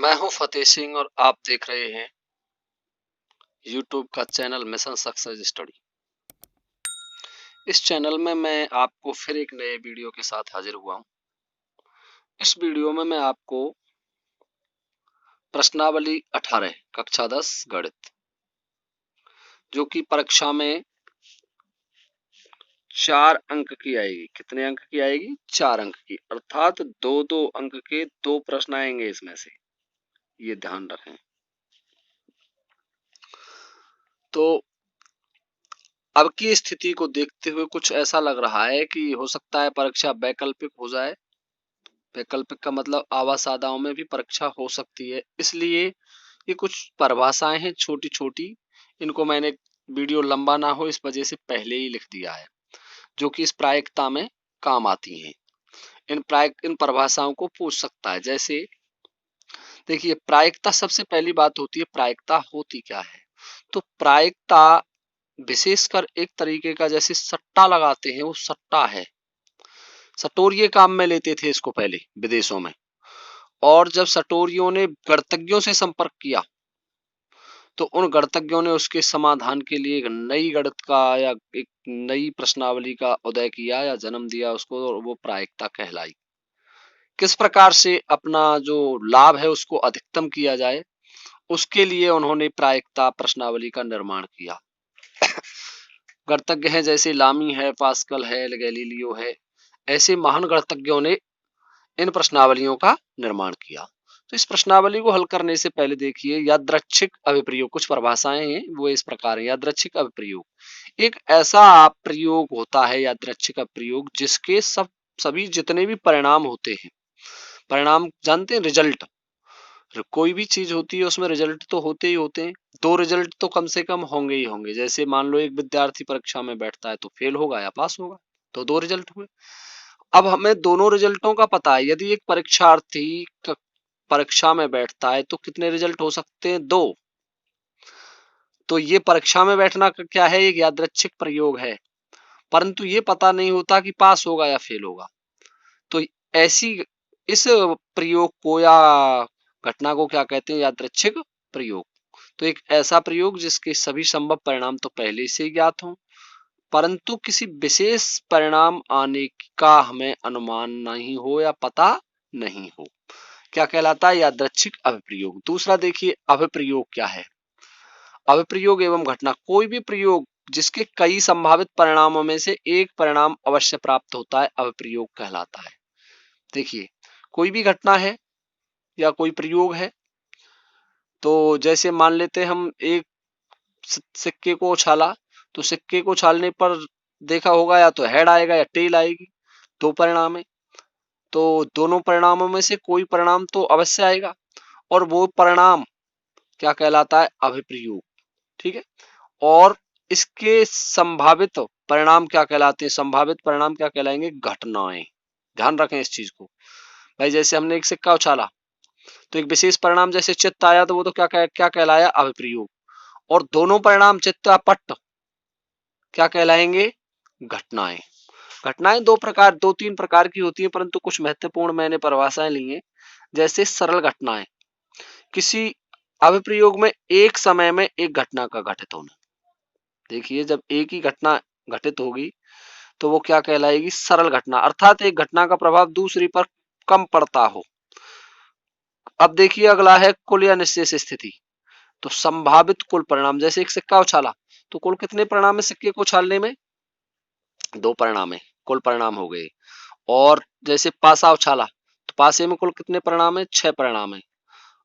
मैं हूं फतेह सिंह और आप देख रहे हैं यूट्यूब का चैनल मिशन सक्सेस स्टडी। इस चैनल में मैं आपको फिर एक नए वीडियो के साथ हाजिर हुआ हूं। इस वीडियो में मैं आपको प्रश्नावली 18 कक्षा 10 गणित, जो कि परीक्षा में 4 अंक की आएगी। कितने अंक की आएगी? 4 अंक की, अर्थात 2-2 अंक के 2 प्रश्न आएंगे इसमें से, ये ध्यान रखें। तो अब की स्थिति को देखते हुए कुछ ऐसा लग रहा है कि हो सकता है परीक्षा वैकल्पिक हो जाए। वैकल्पिक का मतलब आवासादाओं में भी परीक्षा हो सकती है, इसलिए ये कुछ परिभाषाएं हैं छोटी छोटी, इनको मैंने वीडियो लंबा ना हो इस वजह से पहले ही लिख दिया है, जो कि इस प्रायिकता में काम आती हैं। इन परिभाषाओं को पूछ सकता है। जैसे देखिए, प्रायिकता, सबसे पहली बात होती है प्रायिकता होती क्या है। तो प्रायिकता विशेषकर एक तरीके का, जैसे सट्टा लगाते हैं, वो सट्टा है। सटोरिये काम में लेते थे इसको पहले विदेशों में, और जब सटोरियों ने गणितज्ञों से संपर्क किया तो उन गणितज्ञों ने उसके समाधान के लिए एक नई गणित का या एक नई प्रश्नावली का उदय किया या जन्म दिया उसको, और वो प्रायिकता कहलाई। किस प्रकार से अपना जो लाभ है उसको अधिकतम किया जाए, उसके लिए उन्होंने प्रायिकता प्रश्नावली का निर्माण किया। गणितज्ञ हैं जैसे लामी है, पास्कल है, गैलीलियो है, ऐसे महान गणितज्ञों ने इन प्रश्नावलियों का निर्माण किया। तो इस प्रश्नावली को हल करने से पहले देखिए, यादृच्छिक अभिप्रयोग, कुछ परिभाषाएं हैं वो इस प्रकार है। यादृच्छिक अभिप्रयोग एक ऐसा प्रयोग होता है, यादृच्छिक अभिप्रयोग, जिसके सभी जितने भी परिणाम होते हैं, परिणाम जानते हैं, रिजल्ट, कोई भी चीज होती है उसमें रिजल्ट तो होते ही होते हैं। 2 रिजल्ट तो कम से कम होंगे ही होंगे। जैसे मान लो एक विद्यार्थी परीक्षा में बैठता है तो फेल होगा या पास होगा, तो 2 रिजल्ट हुए। अब हमें दोनों रिजल्टों का पता है। यदि एक परीक्षार्थी परीक्षा में बैठता है तो कितने रिजल्ट हो सकते हैं? 2। तो ये परीक्षा में बैठना का क्या है? एक यादृच्छिक प्रयोग है, परंतु ये पता नहीं होता कि पास होगा या फेल होगा। तो ऐसी इस प्रयोग को या घटना को क्या कहते हैं? यादृच्छिक प्रयोग। तो एक ऐसा प्रयोग जिसके सभी संभव परिणाम तो पहले से ही ज्ञात हों, परंतु किसी विशेष परिणाम आने का हमें अनुमान नहीं हो या पता नहीं हो, क्या कहलाता है? यादृच्छिक अभिप्रयोग। दूसरा देखिए, अभिप्रयोग क्या है? अभिप्रयोग एवं घटना, कोई भी प्रयोग जिसके कई संभावित परिणामों में से एक परिणाम अवश्य प्राप्त होता है, अभिप्रयोग कहलाता है। देखिए, कोई भी घटना है या कोई प्रयोग है, तो जैसे मान लेते हैं हम एक सिक्के को उछाला, तो सिक्के को उछालने पर देखा होगा या तो हेड आएगा या टेल आएगी, 2 परिणाम है। तो दोनों परिणामों में से कोई परिणाम तो अवश्य आएगा, और वो परिणाम क्या कहलाता है? अभिप्रयोग। ठीक है। और इसके संभावित परिणाम क्या कहलाते हैं? संभावित परिणाम क्या कहलाएंगे? घटनाएं। ध्यान रखें इस चीज को। भाई जैसे हमने एक सिक्का उछाला तो एक विशेष परिणाम जैसे चित्त आया, तो वो तो क्या कहलाया? अभिप्रयोग। और दोनों परिणाम चित्त या पट्ट क्या कहलाएंगे? घटनाएं। घटनाएं 2-3 प्रकार की होती हैं, परंतु कुछ महत्वपूर्ण मैंने परिभाषाएं ली हैं। जैसे सरल घटनाएं, किसी अभिप्रयोग में एक समय में एक घटना का घटित होना। देखिए, जब एक ही घटना घटित होगी तो वो क्या कहलाएगी? सरल घटना, अर्थात एक घटना का प्रभाव दूसरी पर कम पड़ता हो। अब देखिए, अगला है कुल या निश्चेष स्थिति। तो संभावित कुल परिणाम, जैसे एक सिक्का उछाला तो कुल कितने परिणाम है सिक्के को उछालने में? 2 परिणाम है, कुल परिणाम हो गए। और जैसे पासा उछाला तो पासे में कुल कितने परिणाम है? 6 परिणाम है।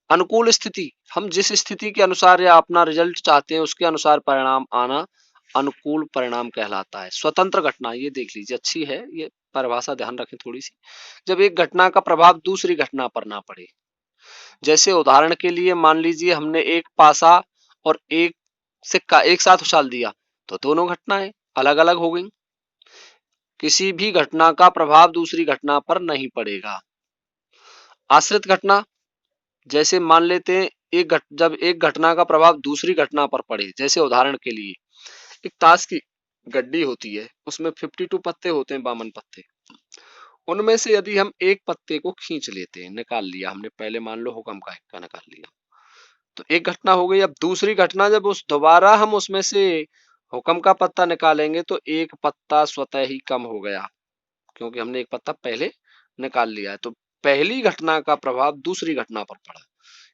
अनुकूल स्थिति, हम जिस स्थिति के अनुसार या अपना रिजल्ट चाहते हैं उसके अनुसार परिणाम आना अनुकूल परिणाम कहलाता है। स्वतंत्र घटना, ये देख लीजिए, अच्छी है ये परिभाषा, ध्यान रखें थोड़ी सी। जब एक घटना का प्रभाव दूसरी घटना पर ना पड़े। जैसे उदाहरण के लिए मान लीजिए हमने एक पासा और एक सिक्का एक साथ उछाल दिया, तो दोनों घटनाएं अलग अलग हो गई। किसी भी घटना का प्रभाव दूसरी घटना पर नहीं पड़ेगा। आश्रित घटना, जैसे मान लेते हैं जब एक घटना का प्रभाव दूसरी घटना पर पड़े, जैसे उदाहरण के लिए एक ताश की गड्डी होती है, उसमें 52 पत्ते होते हैं, 52 पत्ते। उनमें से यदि हम एक पत्ते को खींच लेते हैं, निकाल लिया हमने, पहले मान लो हुक्म का इक्का निकाल लिया, तो एक घटना हो गई। अब दूसरी घटना, जब उस दोबारा हम उसमें से हुक्म का पत्ता निकालेंगे तो एक पत्ता स्वतः ही कम हो गया, क्योंकि हमने एक पत्ता पहले निकाल लिया है। तो पहली घटना का प्रभाव दूसरी घटना पर पड़ा,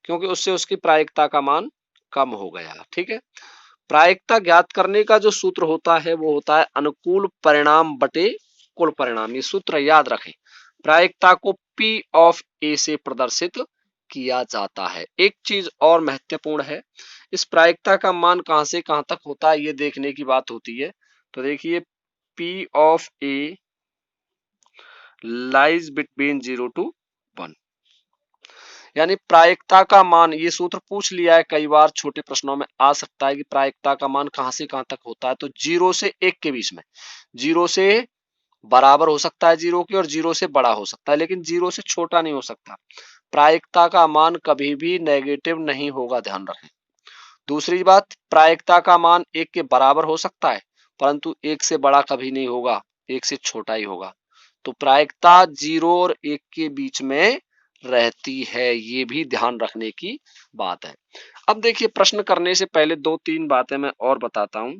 क्योंकि उससे उसकी प्रायिकता का मान कम हो गया। ठीक है, प्रायिकता ज्ञात करने का जो सूत्र होता है वो होता है अनुकूल परिणाम बटे कुल परिणाम। ये सूत्र याद रखें। प्रायिकता को P ऑफ A से प्रदर्शित किया जाता है। एक चीज और महत्वपूर्ण है, इस प्रायिकता का मान कहां से कहां तक होता है ये देखने की बात होती है। तो देखिए, P of A lies between 0 to 1, यानी प्रायिकता का मान, ये सूत्र पूछ लिया है कई बार, छोटे प्रश्नों में आ सकता है कि प्रायिकता का मान कहां से कहां तक होता है। तो 0 से 1 के बीच में, 0 से बराबर हो सकता है 0 के, और 0 से बड़ा हो सकता है, लेकिन 0 से छोटा नहीं हो सकता। प्रायिकता का मान कभी भी नेगेटिव नहीं होगा, ध्यान रखें। दूसरी बात, प्रायिकता का मान 1 के बराबर हो सकता है, परंतु 1 से बड़ा कभी नहीं होगा, 1 से छोटा ही होगा। तो प्रायिकता 0 और 1 के बीच में रहती है, ये भी ध्यान रखने की बात है। अब देखिए, प्रश्न करने से पहले 2-3 बातें मैं और बताता हूं।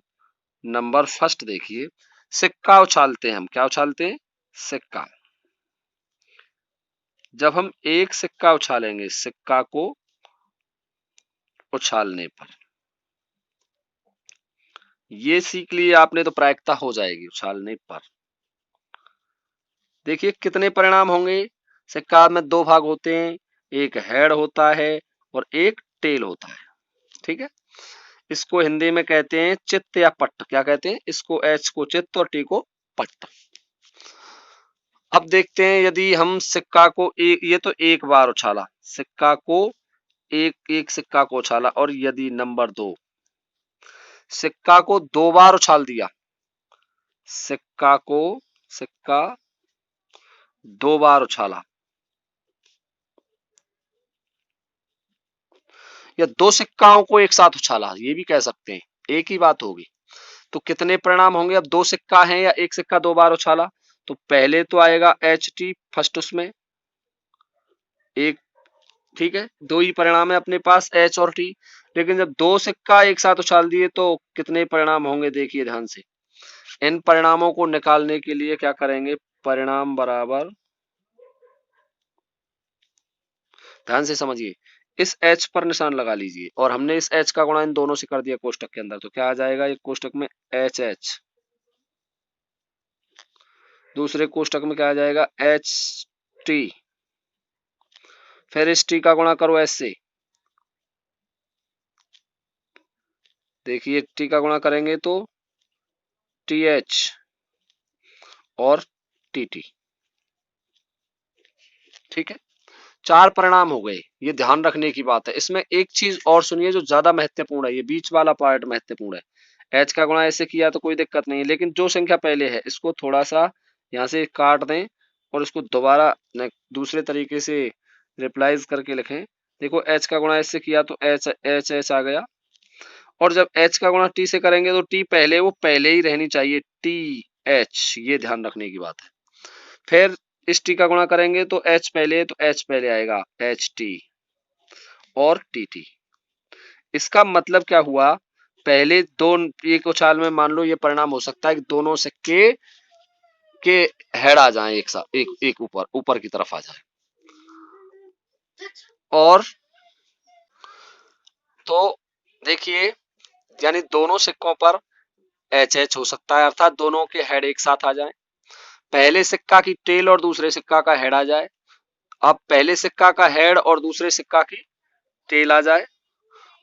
नंबर फर्स्ट देखिए, सिक्का उछालते हैं हम, क्या उछालते हैं? सिक्का। जब हम एक सिक्का उछालेंगे, सिक्का को उछालने पर, ये सीख लिए आपने, तो प्रायिकता हो जाएगी उछालने पर। देखिए कितने परिणाम होंगे। सिक्का में 2 भाग होते हैं, एक हेड होता है और एक टेल होता है। ठीक है, इसको हिंदी में कहते हैं चित्त या पट्ट। क्या कहते हैं इसको? एच को चित्त और टी को पट्ट। अब देखते हैं, यदि हम सिक्का को एक, ये तो एक बार उछाला, सिक्का को एक सिक्का को उछाला, और यदि नंबर 2, सिक्का को 2 बार उछाल दिया, सिक्का 2 बार उछाला, या 2 सिक्काओं को एक साथ उछाला, ये भी कह सकते हैं, एक ही बात होगी। तो कितने परिणाम होंगे? अब 2 सिक्का हैं या एक सिक्का 2 बार उछाला, तो पहले तो आएगा एच टी फर्स्ट, उसमें एक, ठीक है, 2 ही परिणाम है अपने पास, एच और टी। लेकिन जब 2 सिक्का एक साथ उछाल दिए तो कितने परिणाम होंगे? देखिए ध्यान से, इन परिणामों को निकालने के लिए क्या करेंगे? परिणाम बराबर, ध्यान से समझिए, इस एच पर निशान लगा लीजिए, और हमने इस एच का गुणा इन दोनों से कर दिया कोष्टक के अंदर, तो क्या आ जाएगा? एक कोष्टक में एच एच, दूसरे कोष्टक में क्या आ जाएगा? एच टी, फिर इस टी का गुणा करो एच से, देखिए टी का गुणा करेंगे तो टी एच और टी टी। ठीक है, 4 परिणाम हो गए, ये ध्यान रखने की बात है। इसमें एक चीज और सुनिए जो ज्यादा महत्वपूर्ण है, ये बीच वाला पार्ट महत्वपूर्ण है। एच का गुणा ऐसे किया तो कोई दिक्कत नहीं है, लेकिन जो संख्या पहले है इसको थोड़ा सा यहाँ से काट दें और इसको दोबारा दूसरे तरीके से रिप्लाइज करके लिखें। देखो, एच का गुणा ऐसे किया तो एच एच एच आ गया, और जब एच का गुणा टी से करेंगे तो टी पहले, वो पहले ही रहनी चाहिए, टी एच, ये ध्यान रखने की बात है। फिर इस टी का गुणा करेंगे तो एच पहले, तो एच पहले आएगा, एच टी और टी टी। इसका मतलब क्या हुआ? पहले दो, एक उछाल में मान लो ये परिणाम हो सकता है कि दोनों सिक्के के हेड आ जाएं एक साथ, एक ऊपर ऊपर की तरफ आ जाए, और तो देखिए, यानी दोनों सिक्कों पर एच एच हो सकता है, अर्थात दोनों के हेड एक साथ आ जाए। पहले सिक्का की टेल और दूसरे सिक्का का हेड आ जाए। अब पहले सिक्का का हेड और दूसरे सिक्का की टेल आ जाए,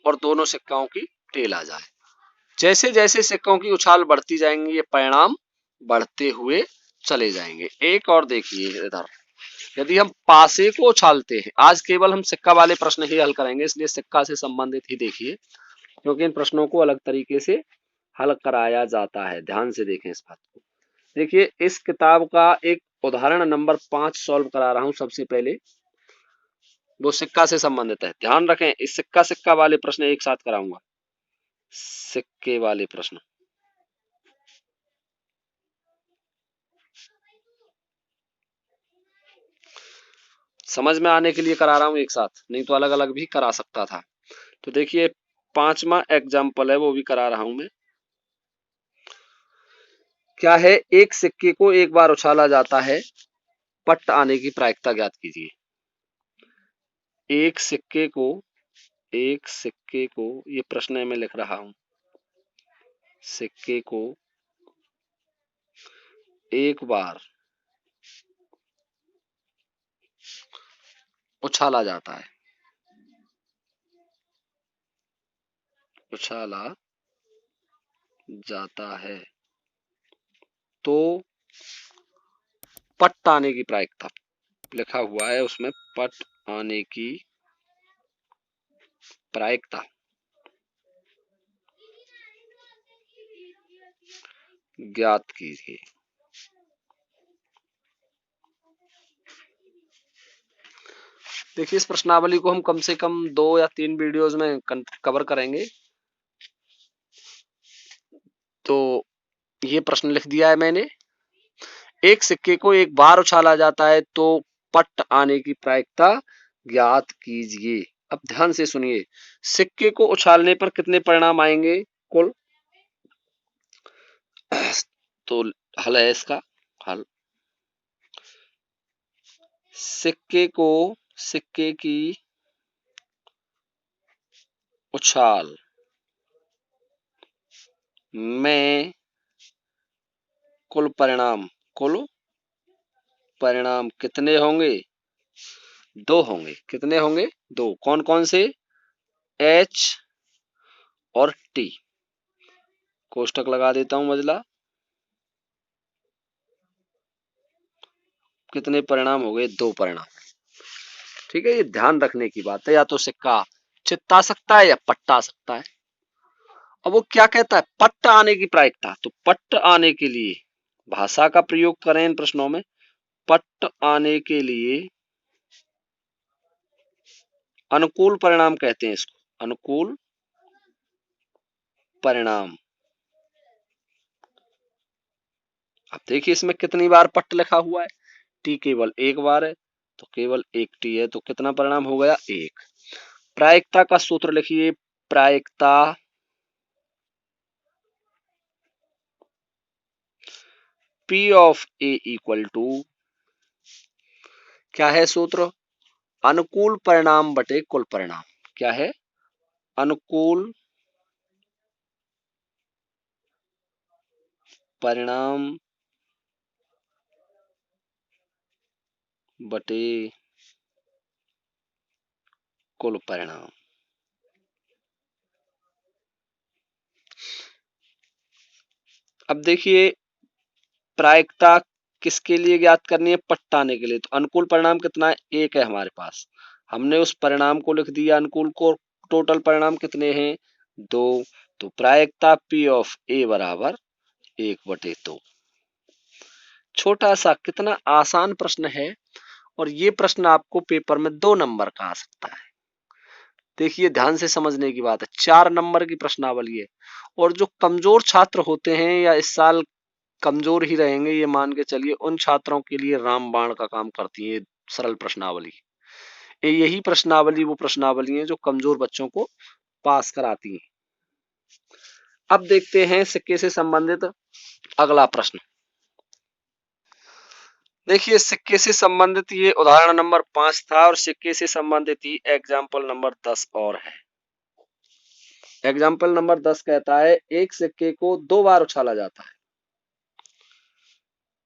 और दोनों सिक्काओं की टेल आ जाए। जैसे जैसे सिक्कों की उछाल बढ़ती जाएंगी, ये परिणाम बढ़ते हुए चले जाएंगे। एक और देखिए इधर, यदि हम पासे को उछालते हैं, आज केवल हम सिक्का वाले प्रश्न ही हल करेंगे, इसलिए सिक्का से संबंधित ही देखिए, क्योंकि इन प्रश्नों को अलग तरीके से हल कराया जाता है। ध्यान से देखें इस बात को। देखिए, इस किताब का एक उदाहरण नंबर 5 सॉल्व करा रहा हूं। सबसे पहले वो सिक्का से संबंधित है, ध्यान रखें, इस सिक्का सिक्का वाले प्रश्न एक साथ कराऊंगा, सिक्के वाले प्रश्न। समझ में आने के लिए करा रहा हूं एक साथ, नहीं तो अलग अलग भी करा सकता था। तो देखिए 5वां एग्जाम्पल है वो भी करा रहा हूं मैं। क्या है, एक सिक्के को एक बार उछाला जाता है, पट्ट आने की प्रायिकता ज्ञात कीजिए। एक सिक्के को, एक सिक्के को, ये प्रश्न में लिख रहा हूं, सिक्के को एक बार उछाला जाता है, उछाला जाता है तो पट्ट आने की प्रायिकता लिखा हुआ है उसमें, पट्ट आने की प्रायिकता ज्ञात कीजिए। देखिए इस प्रश्नावली को हम कम से कम 2 या 3 वीडियोस में कवर करेंगे। तो ये प्रश्न लिख दिया है मैंने, एक सिक्के को एक बार उछाला जाता है तो पट्ट आने की प्रायिकता ज्ञात कीजिए। अब ध्यान से सुनिए, सिक्के को उछालने पर कितने परिणाम आएंगे कुल? तो हल है इसका, हल सिक्के को, सिक्के की उछाल में कुल परिणाम, कुल परिणाम कितने होंगे? 2 होंगे। कितने होंगे? 2। कौन कौन से? H और T। कोष्टक लगा देता हूं मजला। कितने परिणाम हो गए? 2 परिणाम। ठीक है, ये ध्यान रखने की बात है। या तो सिक्का चित्ता सकता है या पट्टा सकता है। अब वो क्या कहता है? पट्ट आने की प्रायिकता। तो पट्ट आने के लिए भाषा का प्रयोग करें इन प्रश्नों में। पट्ट आने के लिए अनुकूल परिणाम कहते हैं इसको, अनुकूल परिणाम। अब देखिए इसमें कितनी बार पट्ट लिखा हुआ है? टी केवल एक बार है, तो केवल एक टी है, तो कितना परिणाम हो गया? 1। प्रायिकता का सूत्र लिखिए, प्रायिकता P of A equal to, क्या है सूत्र? अनुकूल परिणाम बटे कुल परिणाम। क्या है? अनुकूल परिणाम बटे कुल परिणाम। अब देखिए प्रायिकता किसके लिए ज्ञात करनी है? पट्ट आने के लिए। तो अनुकूल परिणाम कितना है? 1 है हमारे पास। हमने उस परिणाम को लिख दिया अनुकूल को। टोटल परिणाम कितने हैं? 2। तो प्रायिकता P ऑफ A बराबर 1/2। छोटा सा, कितना आसान प्रश्न है, और ये प्रश्न आपको पेपर में 2 नंबर का आ सकता है। देखिए ध्यान से समझने की बात है, 4 नंबर की प्रश्नावली है। और जो कमजोर छात्र होते हैं या इस साल कमजोर ही रहेंगे, ये मान के चलिए, उन छात्रों के लिए रामबाण का काम करती है सरल प्रश्नावली। यही प्रश्नावली वो प्रश्नावली है जो कमजोर बच्चों को पास कराती है। अब देखते हैं सिक्के से संबंधित अगला प्रश्न। देखिए सिक्के से संबंधित ये उदाहरण नंबर 5 था, और सिक्के से संबंधित ही एग्जाम्पल नंबर 10 और है। एग्जाम्पल नंबर 10 कहता है, एक सिक्के को 2 बार उछाला जाता है।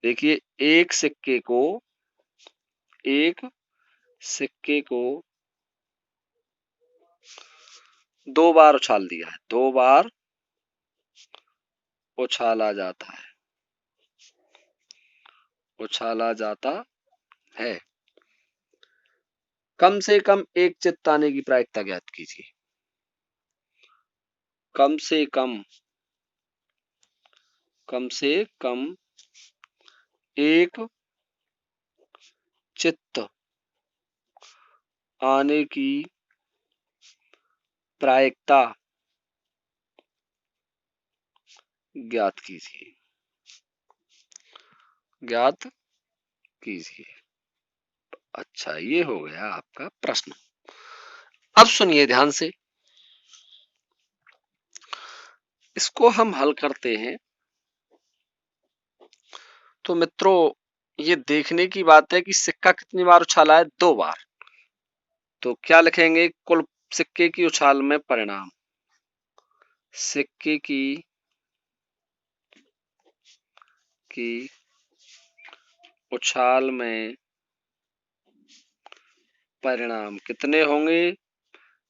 देखिए एक सिक्के को, एक सिक्के को 2 बार उछाल दिया है, 2 बार उछाला जाता है, उछाला जाता है। कम से कम एक चित्त आने की प्रायिकता ज्ञात कीजिए। कम से कम, कम से कम एक चित्त आने की प्रायिकता ज्ञात कीजिए, ज्ञात कीजिए। अच्छा, ये हो गया आपका प्रश्न। अब सुनिए ध्यान से, इसको हम हल करते हैं। तो मित्रों, ये देखने की बात है कि सिक्का कितनी बार उछाला है, 2 बार। तो क्या लिखेंगे, कुल सिक्के की उछाल में परिणाम, सिक्के की उछाल में परिणाम कितने होंगे।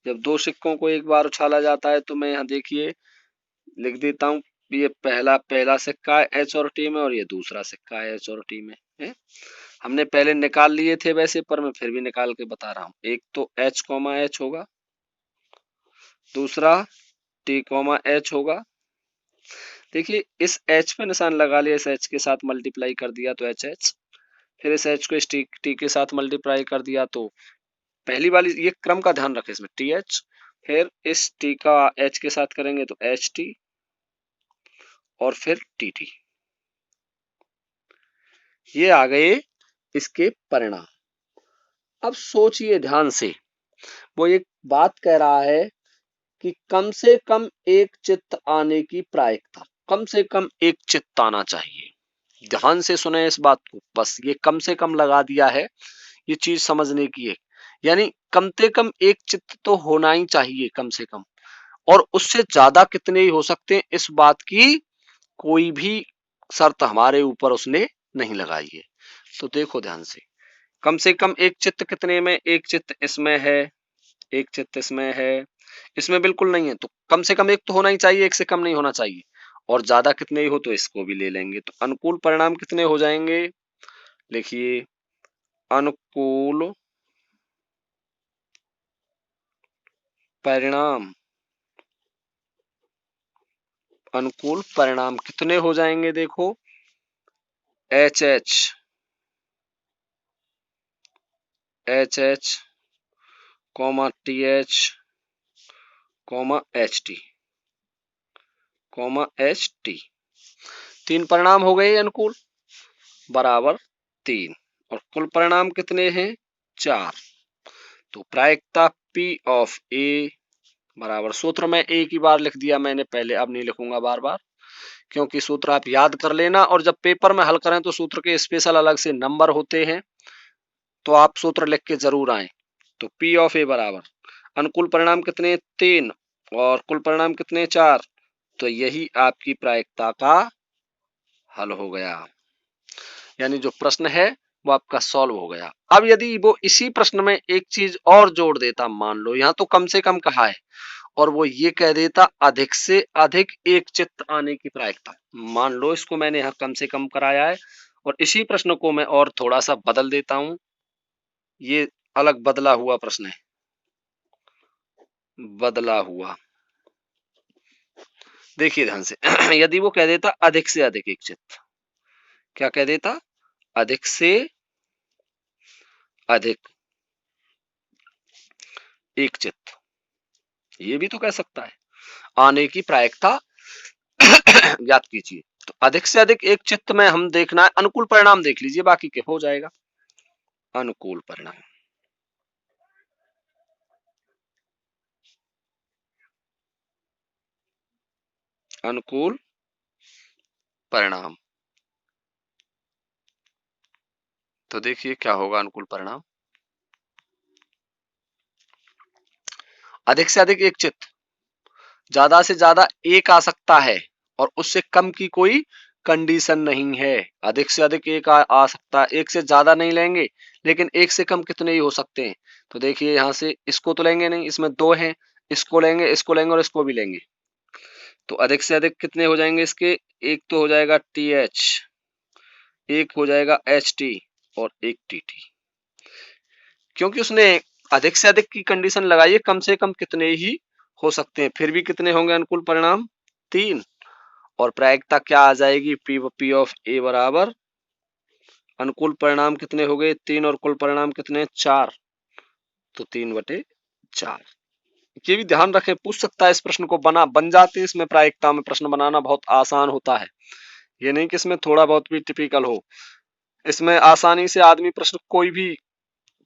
जब 2 सिक्कों को एक बार उछाला जाता है तो मैं यहाँ देखिए लिख देता हूँ, ये पहला सिक्का है एच और टी में, और ये दूसरा सिक्का है एच और टी में है। हमने पहले निकाल लिए थे वैसे, पर मैं फिर भी निकाल के बता रहा हूँ। एक तो एच कॉमा एच होगा, दूसरा टी कॉमा एच होगा। देखिए इस एच पे निशान लगा लिया, इस एच के साथ मल्टीप्लाई कर दिया तो एच एच, फिर इस एच को इस टी के साथ मल्टीप्लाई कर दिया तो पहली वाली, ये क्रम का ध्यान रखें इसमें, टी एच, फिर इस टी का एच के साथ करेंगे तो एच टी, और फिर टी टी। ये आ गए इसके परिणाम। अब सोचिए ध्यान से, वो एक बात कह रहा है कि कम से कम एक चित्त आने की प्रायिकता, कम से कम एक चित्त आना चाहिए। ध्यान से सुने इस बात को, बस ये कम से कम लगा दिया है, ये चीज समझने की है। यानी कम से कम एक चित्त तो होना ही चाहिए कम से कम, और उससे ज्यादा कितने ही हो सकते हैं, इस बात की कोई भी शर्त हमारे ऊपर उसने नहीं लगाई है। तो देखो ध्यान से कम एक चित्त कितने में, एक चित्त इसमें है, एक चित्त इसमें है, इसमें बिल्कुल नहीं है, तो कम से कम एक तो होना ही चाहिए, एक से कम नहीं होना चाहिए। और ज्यादा कितने ही हो तो इसको भी ले लेंगे, तो अनुकूल परिणाम कितने हो जाएंगे, लिखिए अनुकूल परिणाम, अनुकूल परिणाम कितने हो जाएंगे, देखो H H, H H comma T H comma H T comma H T, 3 परिणाम हो गए अनुकूल, बराबर 3, और कुल परिणाम कितने हैं, 4। तो प्रायिकता P ऑफ A बराबर, सूत्र में एक ही बार लिख दिया मैंने पहले, अब नहीं लिखूंगा बार बार, क्योंकि सूत्र आप याद कर लेना, और जब पेपर में हल करें तो सूत्र के स्पेशल अलग से नंबर होते हैं, तो आप सूत्र लिख के जरूर आए। तो P ऑफ A बराबर, अनुकूल परिणाम कितने, 3, और कुल परिणाम कितने, 4। तो यही आपकी प्रायिकता का हल हो गया, यानी जो प्रश्न है वो आपका सॉल्व हो गया। अब यदि वो इसी प्रश्न में एक चीज और जोड़ देता, मान लो यहाँ तो कम से कम कहा है, और वो ये कह देता अधिक से अधिक एक चित्त आने की प्रायिकता, मान लो इसको मैंने यहाँ कम से कम कराया है, और इसी प्रश्न को मैं और थोड़ा सा बदल देता हूं, ये अलग बदला हुआ प्रश्न है, बदला हुआ, देखिए ध्यान से यदि वो कह देता अधिक से अधिक एक चित्त, क्या कह देता, अधिक से अधिक एक चित्त, ये भी तो कह सकता है, आने की प्रायिकता ज्ञात कीजिए। तो अधिक से अधिक एक चित्त में हम देखना है, अनुकूल परिणाम देख लीजिए, बाकी के हो जाएगा। अनुकूल परिणाम, अनुकूल परिणाम, तो देखिए क्या होगा अनुकूल परिणाम, अधिक से अधिक एक चित्त, ज्यादा से ज्यादा एक आ सकता है, और उससे कम की कोई कंडीशन नहीं है। अधिक से अधिक एक आ सकता है, एक से ज्यादा नहीं लेंगे, लेकिन एक से कम कितने ही हो सकते हैं। तो देखिए यहाँ से इसको तो लेंगे नहीं, इसमें 2 हैं, इसको लेंगे, इसको लेंगे, और इसको भी लेंगे, तो अधिक से अधिक कितने हो जाएंगे इसके, एक तो हो जाएगा टी एच, एक हो जाएगा एच टी, और एक टी टी, क्योंकि उसने अधिक से अधिक की कंडीशन लगाई है, कम से कम कितने ही हो सकते हैं, फिर भी कितने होंगे अनुकूल परिणाम, 3, और प्रायिकता क्या आ जाएगी, पी ऑफ ए बराबर, अनुकूल परिणाम कितने हो गए, 3, और कुल परिणाम कितने, 4, तो 3/4। ये भी ध्यान रखें, पूछ सकता है इस प्रश्न को, बन जाते हैं इसमें, प्रायिकता में प्रश्न बनाना बहुत आसान होता है, ये नहीं कि इसमें थोड़ा बहुत भी टिपिकल हो, इसमें आसानी से आदमी प्रश्न कोई भी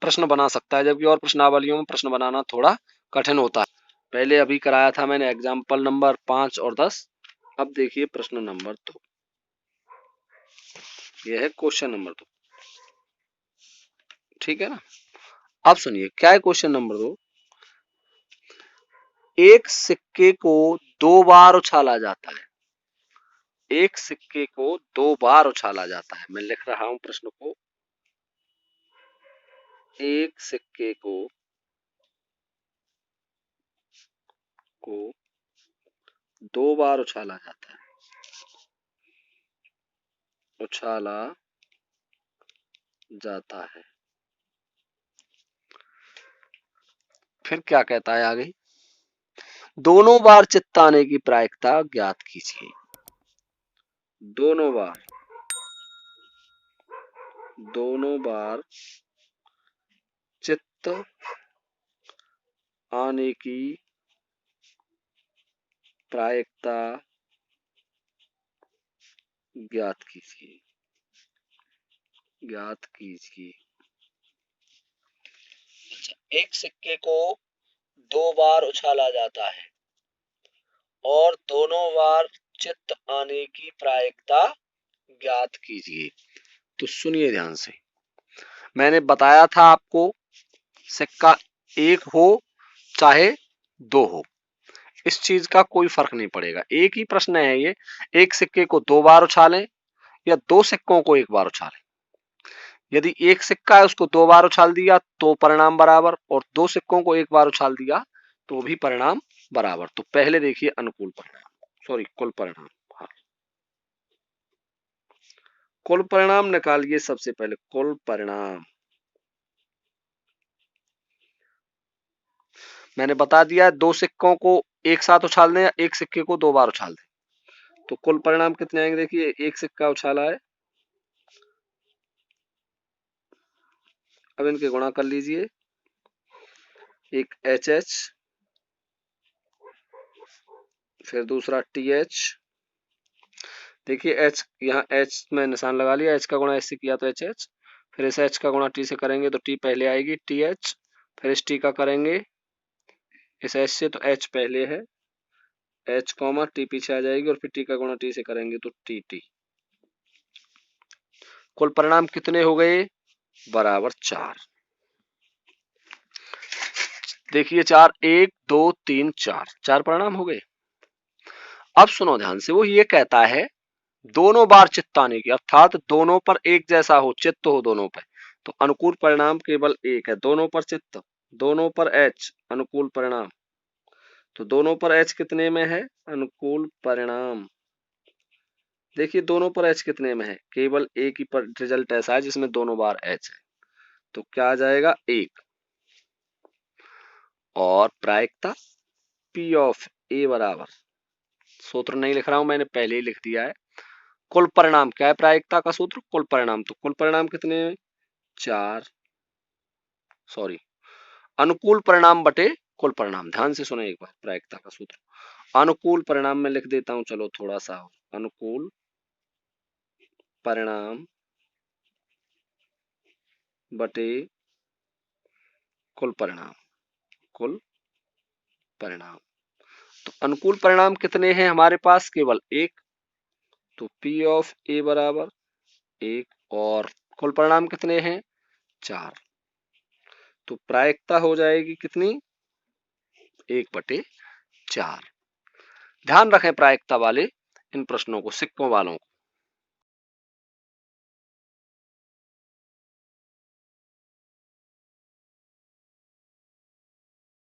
प्रश्न बना सकता है, जबकि और प्रश्नावलियों में प्रश्न बनाना थोड़ा कठिन होता है। पहले अभी कराया था मैंने एग्जाम्पल नंबर 5 और 10। अब देखिए प्रश्न नंबर 2, यह है क्वेश्चन नंबर 2। ठीक है ना। अब सुनिए क्या है क्वेश्चन नंबर 2। एक सिक्के को 2 बार उछाला जाता है। एक सिक्के को 2 बार उछाला जाता है। मैं लिख रहा हूं प्रश्न को। एक सिक्के को 2 बार उछाला जाता है। उछाला जाता है। फिर क्या कहता है आगे, दोनों बार चित्ताने की प्रायिकता ज्ञात कीजिए। दोनों बार चित्त आने की प्रायिकता ज्ञात कीजिए। अच्छा, एक सिक्के को 2 बार उछाला जाता है और दोनों बार चित्त आने की प्रायिकता ज्ञात कीजिए। तो सुनिए ध्यान से, मैंने बताया था आपको सिक्का एक हो चाहे 2 हो, इस चीज का कोई फर्क नहीं पड़ेगा। एक ही प्रश्न है ये, एक सिक्के को 2 बार उछालें या 2 सिक्कों को 1 बार उछालें। यदि एक सिक्का है उसको 2 बार उछाल दिया तो परिणाम बराबर, और 2 सिक्कों को 1 बार उछाल दिया तो भी परिणाम बराबर। तो पहले देखिए अनुकूल परिणाम, सॉरी कुल परिणाम। हाँ, कुल परिणाम निकालिए सबसे पहले। कुल परिणाम मैंने बता दिया है, 2 सिक्कों को एक साथ उछाल दें या एक सिक्के को 2 बार उछाल दें। तो कुल परिणाम कितने आएंगे, देखिए एक सिक्का उछाला है, अब इनके गुणा कर लीजिए। एक HH, फिर दूसरा TH। देखिए H, यहाँ H में निशान लगा लिया, H का गुणा S से किया तो HH, फिर इस H का गुणा T से करेंगे तो T पहले आएगी TH, फिर इस T का करेंगे इस H से तो H पहले है, H कॉमा T पीछे आ जाएगी, और फिर T का गुणा T से करेंगे तो TT। कुल परिणाम कितने हो गए, बराबर 4। देखिए 4, 1 2 3 4 परिणाम हो गए। अब सुनो ध्यान से, वो ये कहता है दोनों बार चित्त आने की, अर्थात दोनों पर एक जैसा हो, चित्त हो दोनों पर। तो अनुकूल परिणाम केवल एक है, दोनों पर चित्त, दोनों पर H, अनुकूल परिणाम। तो दोनों पर H कितने में है, अनुकूल परिणाम। देखिए दोनों पर H कितने में है, केवल एक ही पर रिजल्ट ऐसा है जिसमें दोनों बार H है, तो क्या आ जाएगा 1। और प्रायिकता P ऑफ A बराबर, सूत्र नहीं लिख रहा हूं मैंने, पहले ही लिख दिया है। कुल परिणाम क्या है, प्रायिकता का सूत्र कुल परिणाम, तो कुल परिणाम कितने, 4, सॉरी अनुकूल परिणाम बटे कुल परिणाम। ध्यान से सुने एक बार, प्रायिकता का सूत्र अनुकूल परिणाम में लिख देता हूं, चलो थोड़ा सा, अनुकूल परिणाम बटे कुल परिणाम। कुल परिणाम, तो अनुकूल परिणाम कितने हैं हमारे पास, केवल एक, तो P ऑफ A बराबर 1, और कुल परिणाम कितने हैं 4, तो प्रायिकता हो जाएगी कितनी, 1/4। ध्यान रखें प्रायिकता वाले इन प्रश्नों को, सिक्कों वालों को।